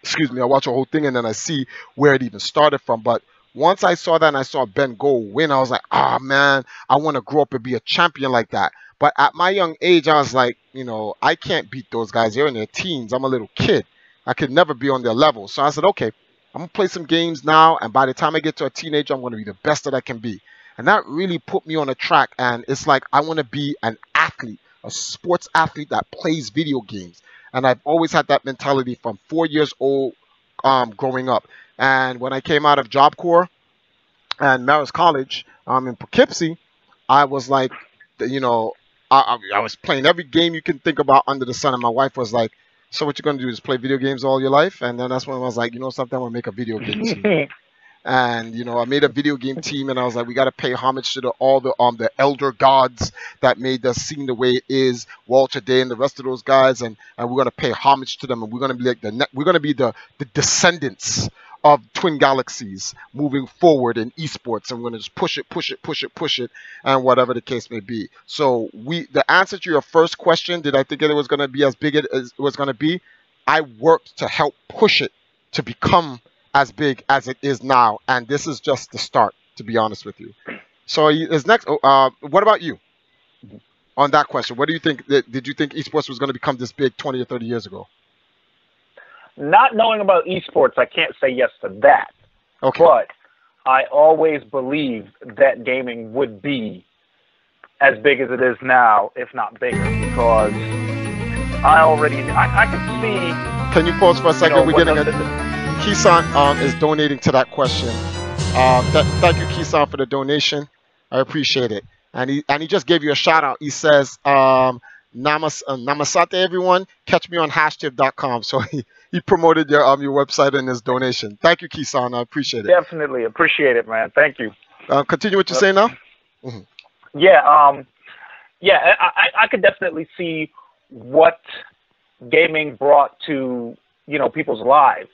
Excuse me, I watch the whole thing and then I see where it even started from. But once I saw that and I saw Ben Go win, I was like, ah, man, I want to grow up and be a champion like that. But at my young age, I was like, you know, I can't beat those guys. They're in their teens. I'm a little kid. I could never be on their level. So I said, okay, I'm going to play some games now. And by the time I get to a teenager, I'm going to be the best that I can be. And that really put me on a track. And it's like, I want to be an athlete, a sports athlete that plays video games. And I've always had that mentality from 4 years old, growing up. And when I came out of Job Corps and Marist College in Poughkeepsie, I was like, you know, I was playing every game you can think about under the sun. And my wife was like, so what you're going to do is play video games all your life? And then that's when I was like, you know something, I'm going to make a video game team. And you know, I made a video game team, and I was like, we got to pay homage to all the elder gods that made the scene the way it is, Walter Day and the rest of those guys, and we're gonna pay homage to them, and we're gonna be like we're gonna be the descendants of Twin Galaxies moving forward in esports, and we're gonna just push it, and whatever the case may be. So the answer to your first question, did I think it was gonna be as big as it was gonna be? I worked to help push it to become as big as it is now, and this is just the start, to be honest with you. So is next. What about you on that question? What do you think? Did you think esports was going to become this big 20 or 30 years ago?
Not knowing about esports, I can't say yes to that.
Okay.
But I always believed that gaming would be as big as it is now, if not bigger, because I could see.
Can you pause for a second? We're getting Kisan is donating to that question. Thank you, Kisan, for the donation. I appreciate it. And he just gave you a shout out. He says, Namasate, everyone. Catch me on hashtiv.com. So he promoted your website in his donation. Thank you, Kisan. I appreciate it.
Definitely appreciate it, man. Thank you.
Continue what you're saying now. Mm-hmm.
Yeah. I could definitely see what gaming brought to people's lives.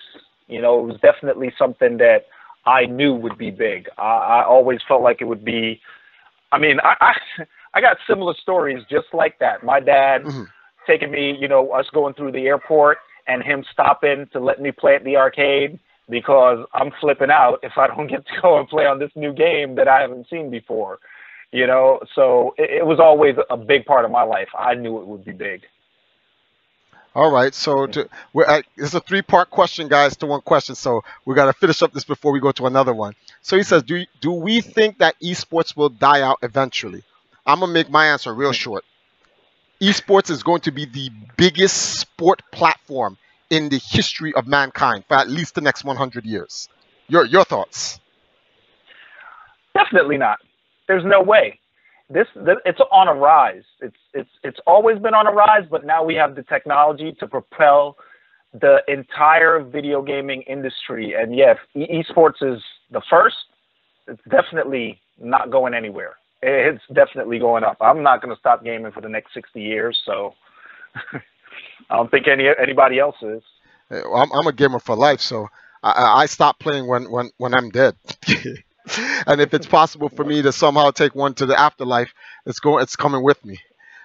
It was definitely something that I knew would be big. I always felt like it would be. I mean, I got similar stories just like that. My dad taking me, us going through the airport and him stopping to let me play at the arcade because I'm flipping out if I don't get to go and play on this new game that I haven't seen before. So it was always a big part of my life. I knew it would be big.
All right, so it's a 3-part question, guys, to one question. So we got to finish up this before we go to another one. So he says, do we think that esports will die out eventually? I'm going to make my answer real short. Esports is going to be the biggest sport platform in the history of mankind for at least the next 100 years. Your thoughts?
Definitely not. There's no way. It's on a rise. It's always been on a rise, but now we have the technology to propel the entire video gaming industry. And yeah, if esports is the first, it's definitely not going anywhere. It's definitely going up. I'm not going to stop gaming for the next 60 years, so I don't think anybody else is.
I'm a gamer for life, so I stop playing when I'm dead. And if it's possible for me to somehow take one to the afterlife, it's coming with me.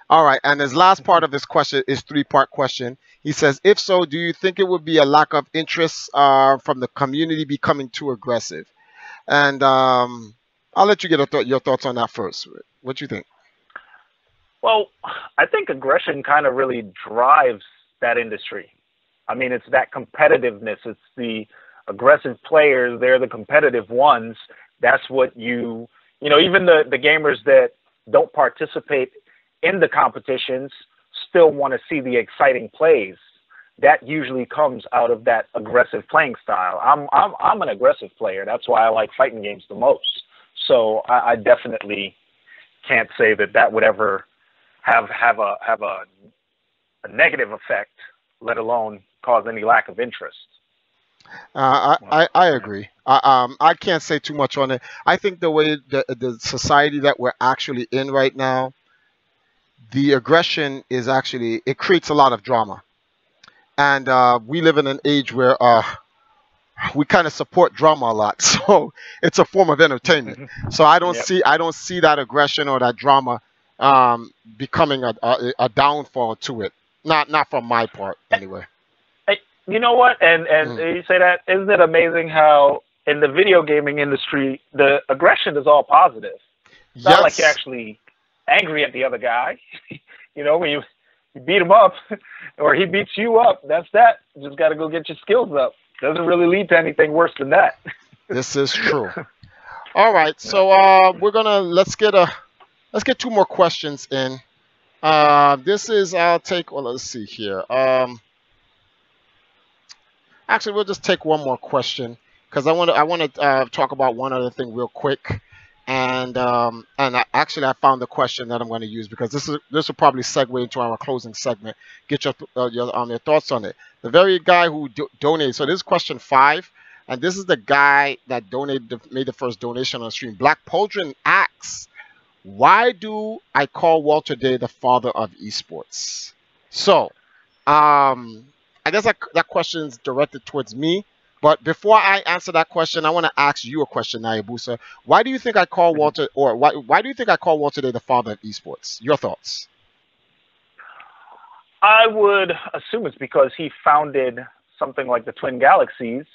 All right. And his last part of his question is 3-part question. He says, if so, do you think it would be a lack of interest from the community becoming too aggressive? And I'll let you get your thoughts on that first. What do you think?
Well, I think aggression kind of really drives that industry. I mean, it's that competitiveness. It's the aggressive players. They're the competitive ones. That's what you you know, even the gamers that don't participate in the competitions still want to see the exciting plays. That usually comes out of that aggressive playing style. I'm an aggressive player. That's why I like fighting games the most. So I definitely can't say that would ever have a negative effect, let alone cause any lack of interest.
I agree. I can't say too much on it. I think the way the society that we're actually in right now, the aggression is actually, it creates a lot of drama. And we live in an age where we kind of support drama a lot, so it's a form of entertainment. So I don't see that aggression or that drama becoming a downfall to it. Not from my part, anyway.
Hey, you know what? And you say that, isn't it amazing how in the video gaming industry the aggression is all positive? It's not like you're actually angry at the other guy. You know, when you beat him up or he beats you up, that's that. You just got to go get your skills up. Doesn't really lead to anything worse than that.
This is true. All right, so we're gonna let's get two more questions in. This is let's see here. Actually, we'll just take one more question because I want to talk about one other thing real quick. And actually, I found the question that I'm going to use because this will probably segue into our closing segment. Get your thoughts on it. The very guy who donated. So this is question 5, and this is the guy that made the first donation on the stream. Black Pauldron asks, "Why do I call Walter Day the father of esports?" So, I guess that question is directed towards me. But before I answer that question, I want to ask you a question, Nayabusa. Why do you think I call Walter, or why do you think I call Walter Day the father of esports? Your thoughts?
I would assume it's because he founded something like the Twin Galaxies,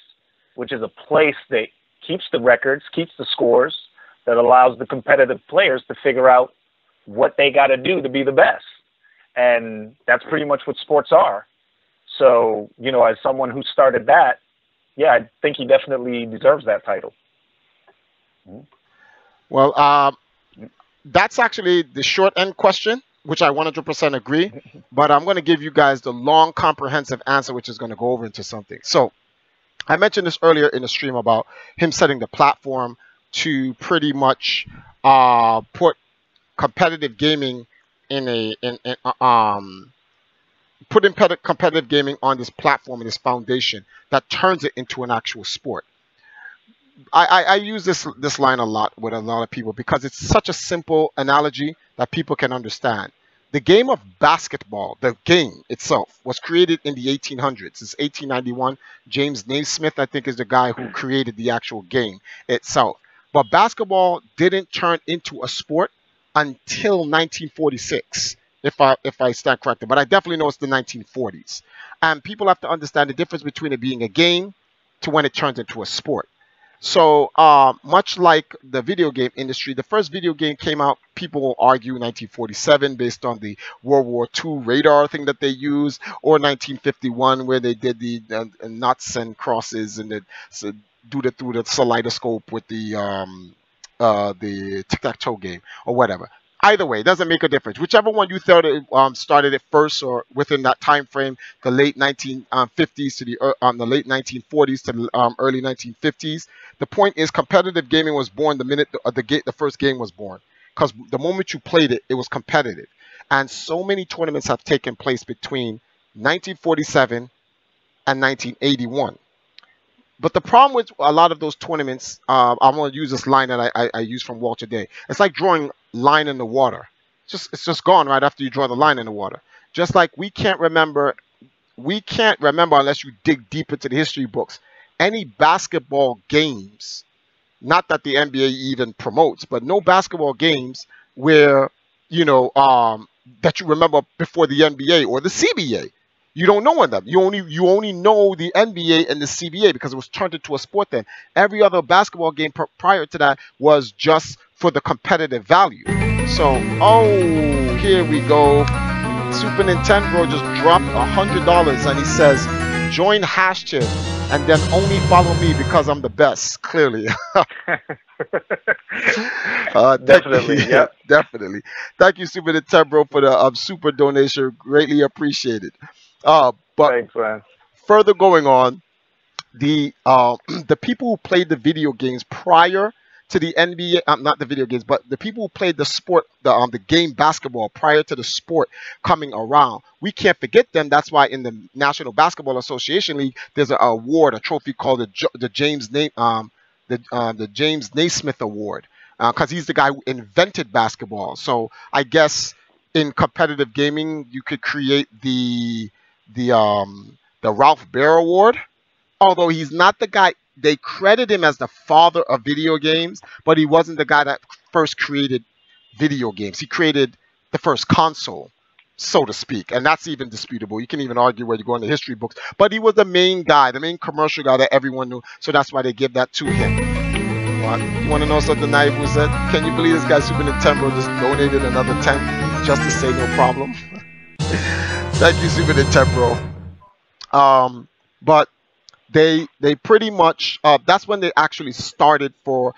which is a place that keeps the records, keeps the scores, that allows the competitive players to figure out what they got to do to be the best. And that's pretty much what sports are. So, you know, as someone who started that, yeah, I think he definitely deserves that title.
Well, that's actually the short end question, which I 100% agree. But I'm going to give you guys the long, comprehensive answer, which is going to go over into something. So I mentioned this earlier in the stream about him setting the platform to pretty much put competitive gaming putting competitive gaming on this platform and this foundation that turns it into an actual sport. I use this line a lot with a lot of people because it's such a simple analogy that people can understand. The game of basketball, the game itself, was created in the 1800s. It's 1891. James Naismith, I think, is the guy who created the actual game itself. But basketball didn't turn into a sport until 1946. If I stand corrected, but I definitely know it's the 1940s. And people have to understand the difference between it being a game to when it turns into a sport. So much like the video game industry, the first video game came out, people will argue 1947 based on the World War II radar thing that they used, or 1951 where they did the knots and crosses and through the kaleidoscope with the tic-tac-toe game or whatever. Either way, it doesn't make a difference. Whichever one you thought started it first or within that time frame, the late 1950s to the late 1940s to the early 1950s. The point is, competitive gaming was born the minute the first game was born, because the moment you played it, it was competitive. And so many tournaments have taken place between 1947 and 1981. But the problem with a lot of those tournaments, I'm going to use this line that I use from Walter Day. It's like drawing line in the water. It's just gone right after you draw the line in the water. Just like we can't remember unless you dig deep into the history books, any basketball games, not that the NBA even promotes, but no basketball games where, you know, that you remember before the NBA or the CBA. You don't know them. You only know the NBA and the CBA because it was turned into a sport then. Every other basketball game prior to that was just for the competitive value. So, here we go. Super Nintendo just dropped $100 and he says, "Join hashtag and then only follow me because I'm the best." Clearly.
Definitely, yeah.
Definitely. Thank you, Super Nintendo, for the super donation. Greatly appreciated. But
Thanks, man.
further going on, the the people who played the video games prior to the NBA, not the video games, but the people who played the sport, the game basketball prior to the sport coming around, we can't forget them. That's why in the National Basketball Association League, there's an award, a trophy called the James Naismith Award, because he's the guy who invented basketball. So I guess in competitive gaming, you could create the Ralph Baer Award, although he's not the guy. They credit him as the father of video games, but he wasn't the guy that first created video games. He created the first console, so to speak, and that's even disputable. You can even argue where you go in the history books, but he was the main guy, the main commercial guy that everyone knew, so that's why they give that to him. What? You want to know something Naibu said? Can you believe this guy Super Nintendo just donated another 10 just to say no problem? Thank you, Super Nintendo. But they pretty much that's when they actually started for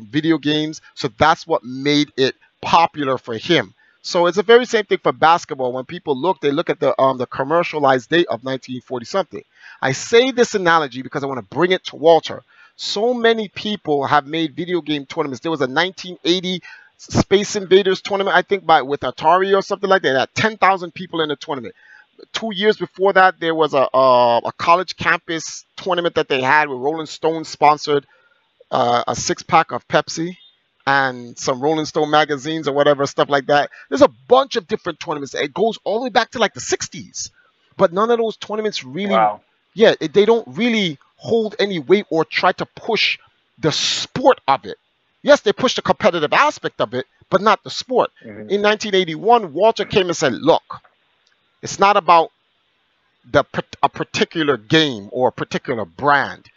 video games, so that's what made it popular for him. So it's the very same thing for basketball. When people look, they look at the commercialized date of 1940 something. I say this analogy because I want to bring it to Walter. So many people have made video game tournaments. There was a 1980 Space Invaders tournament, I think, with Atari or something like that. They had 10,000 people in the tournament. 2 years before that, there was a college campus tournament that they had where Rolling Stone sponsored a 6-pack of Pepsi and some Rolling Stone magazines or whatever, stuff like that. There's a bunch of different tournaments. It goes all the way back to like the 60s. But none of those tournaments really, they don't really hold any weight or try to push the sport of it. Yes, they push the competitive aspect of it, but not the sport. In 1981, Walter came and said, look, it's not about a particular game or a particular brand.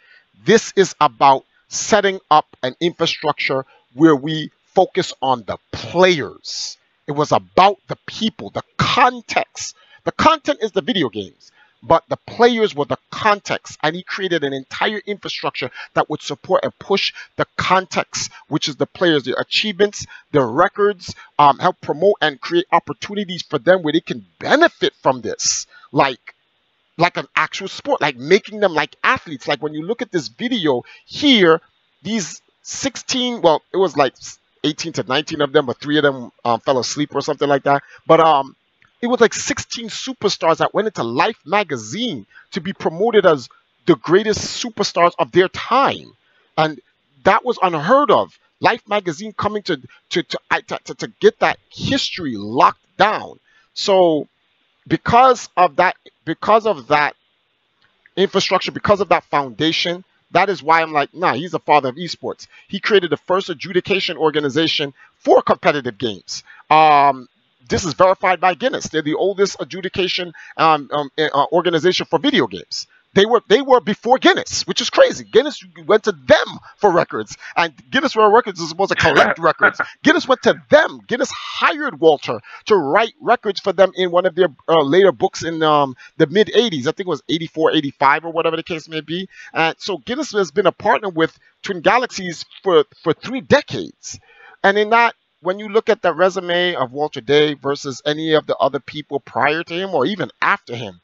This is about setting up an infrastructure where we focus on the players. It was about the people, the context. The content is the video games, but the players were the context. And he created an entire infrastructure that would support and push the context, which is the players, their achievements, their records, help promote and create opportunities for them where they can benefit from this. Like an actual sport, like making them like athletes. Like when you look at this video here, these 16, well, it was like 18 to 19 of them, but 3 of them fell asleep or something like that. But it was like 16 superstars that went into Life magazine to be promoted as the greatest superstars of their time. And that was unheard of. Life magazine coming to get that history locked down. So because of that infrastructure, because of that foundation, that is why I'm like, nah, he's the father of esports. He created the first adjudication organization for competitive games. This is verified by Guinness. They're the oldest adjudication organization for video games. They were before Guinness, which is crazy. Guinness went to them for records, and Guinness World Records is supposed to collect records. Guinness went to them. Guinness hired Walter to write records for them in one of their later books in the mid 80s. I think it was 84, 85 or whatever the case may be. So Guinness has been a partner with Twin Galaxies for 3 decades. And in that, when you look at the resume of Walter Day versus any of the other people prior to him or even after him,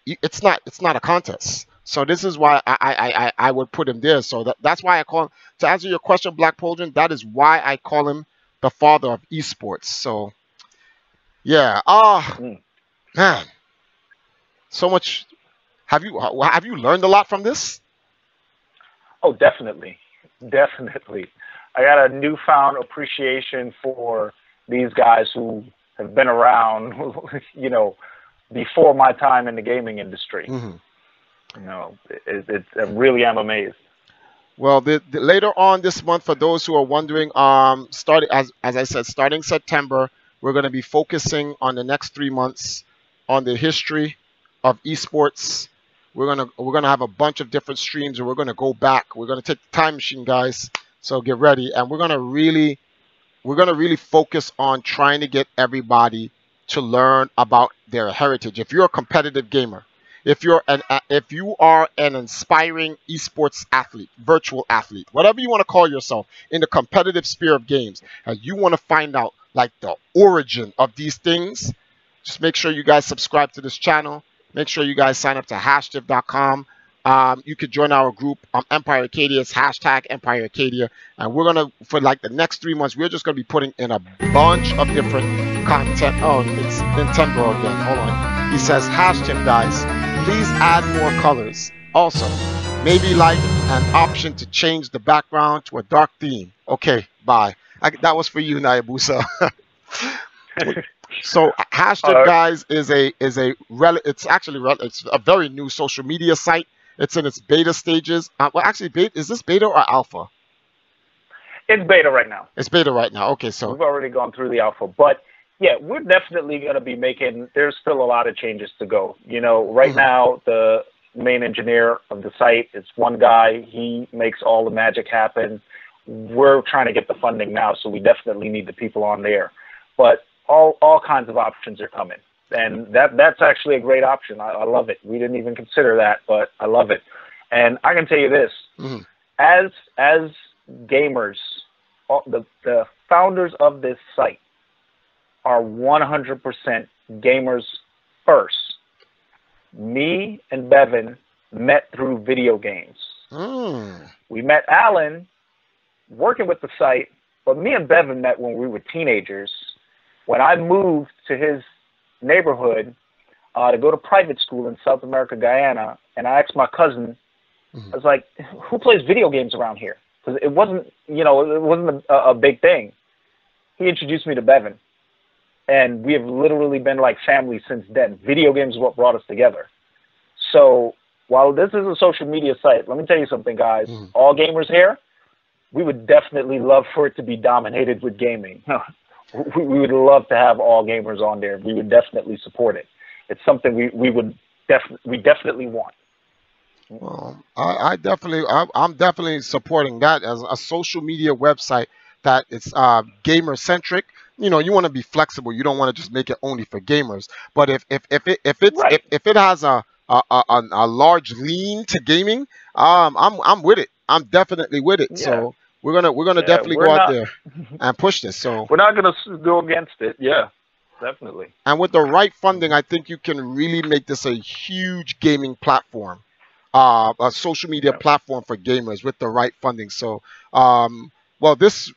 it's not a contest. So this is why I would put him there. So that's why I call him, to answer your question, Black Pauldron, that is why I call him the father of esports. So yeah, man, so much. Have you learned a lot from this?
Oh, definitely. I got a newfound appreciation for these guys who have been around, before my time in the gaming industry. I really am amazed.
Well, later on this month, for those who are wondering, starting as I said, starting September, we're going to be focusing on the next 3 months on the history of esports. We're gonna have a bunch of different streams, and we're gonna go back. We're gonna take the time machine, guys. So get ready, and we're gonna really focus on trying to get everybody to learn about their heritage. If you're a competitive gamer, If you are an inspiring esports athlete, virtual athlete, whatever you want to call yourself in the competitive sphere of games, and you want to find out like the origin of these things, just make sure you guys subscribe to this channel. Make sure you guys sign up to hashtiv.com. You could join our group, Empire Arcadia. It's hashtag Empire Arcadia. And we're going to, for like the next 3 months, we're just going to be putting in a bunch of different content. Oh, it's Nintendo again. Hold on. He says, hashtag guys, please add more colors. Also, maybe like an option to change the background to a dark theme. Okay, bye. That was for you, Nayabusa. So hashtag guys is it's a very new social media site. It's in its beta stages. Well, actually, is this beta or alpha?
It's beta right now.
It's beta right now. Okay, so
we've already gone through the alpha, but yeah, we're definitely going to be making. There's still a lot of changes to go. You know, right now the main engineer of the site is one guy. He makes all the magic happen. We're trying to get the funding now, so we definitely need the people on there. But all kinds of options are coming. And that's actually a great option. I love it. We didn't even consider that, but I love it. And I can tell you this, as gamers, the founders of this site are 100% gamers first. Me and Bevan met through video games. We met Alan working with the site, but me and Bevan met when we were teenagers. When I moved to his neighborhood to go to private school in South America, Guyana, and I asked my cousin, I was like, who plays video games around here? Because it wasn't, a big thing. He introduced me to Bevan, and we have literally been like family since then. Video games is what brought us together. So while this is a social media site, let me tell you something, guys. All gamers here, we would definitely love for it to be dominated with gaming. We would love to have all gamers on there. We would definitely support it. It's something we definitely want.
Well, I'm definitely supporting that as a social media website that it's gamer centric. You know, you want to be flexible. You don't want to just make it only for gamers. But if it has a large lean to gaming, I'm with it. I'm definitely with it. Yeah. So we're gonna definitely go out there and push this. So
we're not gonna go against it. Yeah, definitely.
And with the right funding, I think you can really make this a huge gaming platform, a social media platform for gamers with the right funding. So, well, this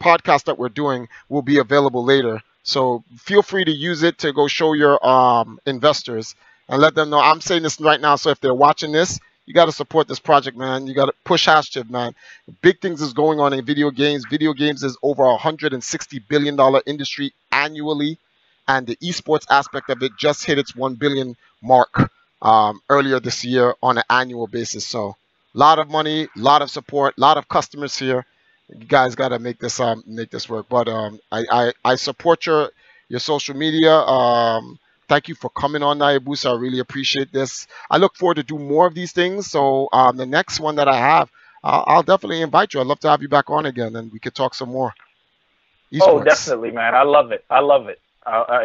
podcast that we're doing will be available later. So feel free to use it to go show your investors and let them know. I'm saying this right now, so if they're watching this, you got to support this project, man. You got to push hashtag, man. Big things is going on in video games. Video games is over $160 billion industry annually, and the esports aspect of it just hit its $1 billion mark earlier this year on an annual basis. So a lot of money, a lot of support, a lot of customers here. You guys got to make this work. But I support your social media. Thank you for coming on, Nayabusa. I really appreciate this. I look forward to do more of these things. So the next one that I have, I'll definitely invite you. I'd love to have you back on again, and we could talk some more. eSports.
Oh, definitely, man. I love it. I love it.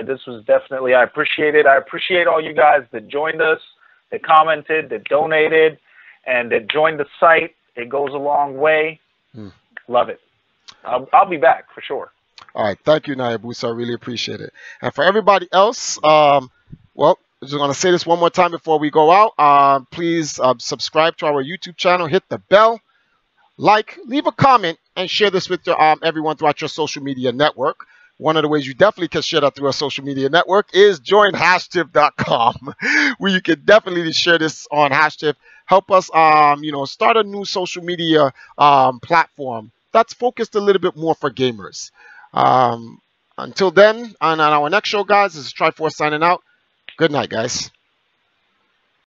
This was definitely, I appreciate it. I appreciate all you guys that joined us, that commented, that donated, and that joined the site. It goes a long way. Love it. I'll be back for sure.
All right. Thank you, Nayabusa. I really appreciate it. And for everybody else, well, I'm just going to say this one more time before we go out. Please subscribe to our YouTube channel. Hit the bell. Like, leave a comment, and share this with everyone throughout your social media network. One of the ways you definitely can share that through a social media network is join hashtiv.com, where you can definitely share this on Hashtiv. Help us, start a new social media platform that's focused a little bit more for gamers. Until then, on our next show, guys, this is Triforce signing out. Good night, guys.